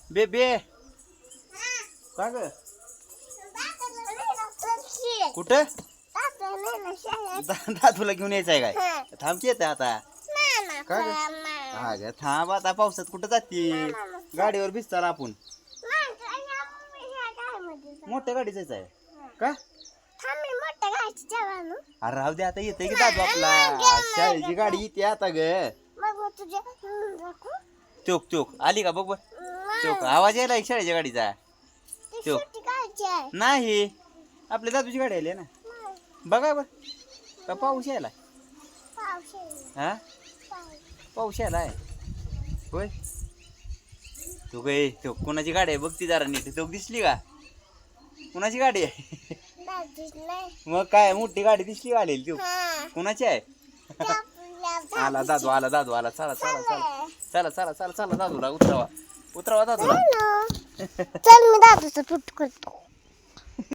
बेबे का ग कुठं दादूला घेऊन यायचंय काय थांब की येते आता का ग हा ग थांब आता पावसात कुठं जाते गाडीवर भिजताल आपण मोठ्या गाडी जायचं आहे का अरे राहू दे आता येते की दादू आपला शाळेची गाडी येते आता ग चोक चोक आली का बघ बर चोक आवाज यायला शाळेच्या गाडीचा चोक नाही आपल्या दादूची गाडी आली ना बघा बर का पाऊस यायला हा पाऊस यायला आहे होय तू काय तो कोणाची गाडी आहे बघ ती जरा नीट तो दिसली का कोणाची गाडी आहे मग काय मोठी गाडी दिसली का आलेली तू कोणाची आहे आला दादू आला दादू आला चला चला चला चला चला चला चला दादूला उतरावा उतरावा दादूला चल मी दादूचा फुट करतो